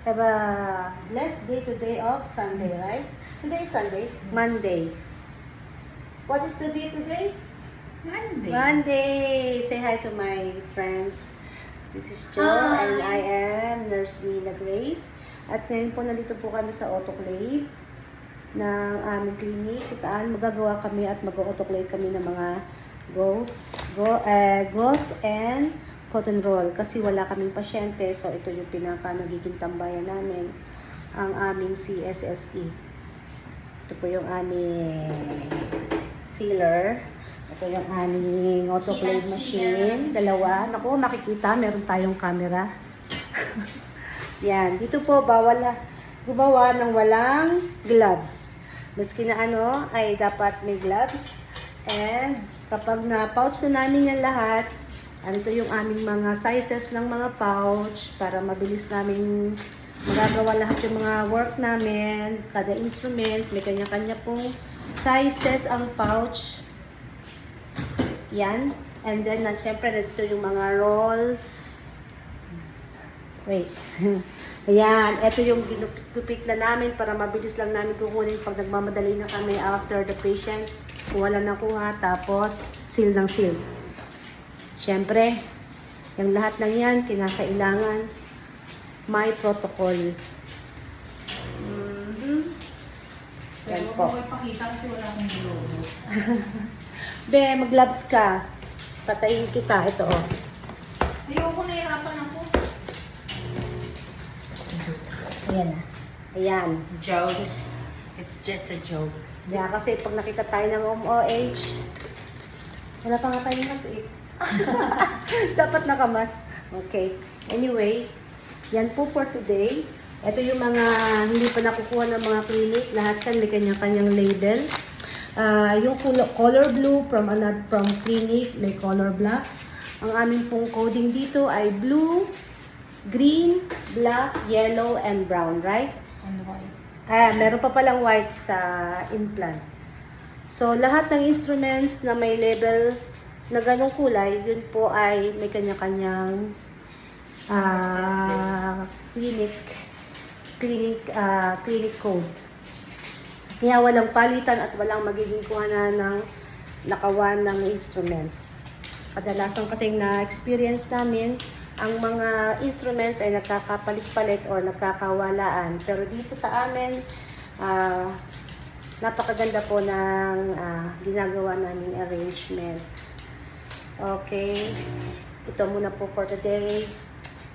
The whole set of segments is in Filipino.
have a blessed day today of Sunday, right? Today is Sunday? Monday. What is the day today? Monday. Monday! Say hi to my friends. This is Jo Hi. and I am Nurse Mina Grace. At ngayon po nandito po kami sa autoclave ng aming clinic kung saan magagawa kami at mag-autoclave kami ng mga gauze and cotton roll kasi wala kaming pasyente, so ito yung pinaka nagiging tambayan namin, ang aming CSST. Ito po yung aming sealer, ito yung aming autoclave machine, dalawa. Naku, makikita, meron tayong camera. Yan, dito po bawal gumawa ng walang gloves. Maski na ano, ay dapat may gloves. And kapag na-pouch na namin yan lahat, ito yung aming mga sizes ng mga pouch para mabilis namin magagawa lahat yung mga work namin. Kada instruments, may kanya-kanya pong sizes ang pouch. Yan. And then, syempre, dito yung mga rolls. Wait. Ayan, ito yung ginupit na namin para mabilis lang namin kukunin pag nagmamadali na kami after the patient. Kuha lang nakuha, tapos seal ng seal. Siyempre, yung lahat ng yan, kinakailangan may protocol. Yan Pero po. kung ipakita kasi wala akong globo. Be, mag-gloves ka. Patayin kita. Ito, oh. Ayoko, nahirapan ako. Ayan na. Ayan. Joke. It's just a joke. Yeah, kasi pag nakita tayo ng OH, wala pa nga tayong mas eh. Dapat nakamas. Okay. Anyway, yan po for today. Ito yung mga hindi pa nakukuha ng mga clinic. Lahat kan may kanya-kanyang label. Yung color blue from clinic, may color black. Ang aming pong coding dito ay blue, green, black, yellow, and brown, right? And white. Meron pa palang white sa implant. So, lahat ng instruments na may label na ganong kulay, yun po ay may kanya-kanyang clinic code. Kaya walang palitan at walang magiging kuhanan ng lakawan ng instruments. Kadalasan kasing na-experience namin, ang mga instruments ay nagkakapalit-palit or nagkakawalaan. Pero dito sa amin, napakaganda po ng ginagawa naming arrangement. Okay. Ito muna po for today.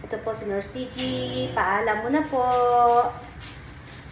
Ito po si Nurse Tiki. Paalam muna po.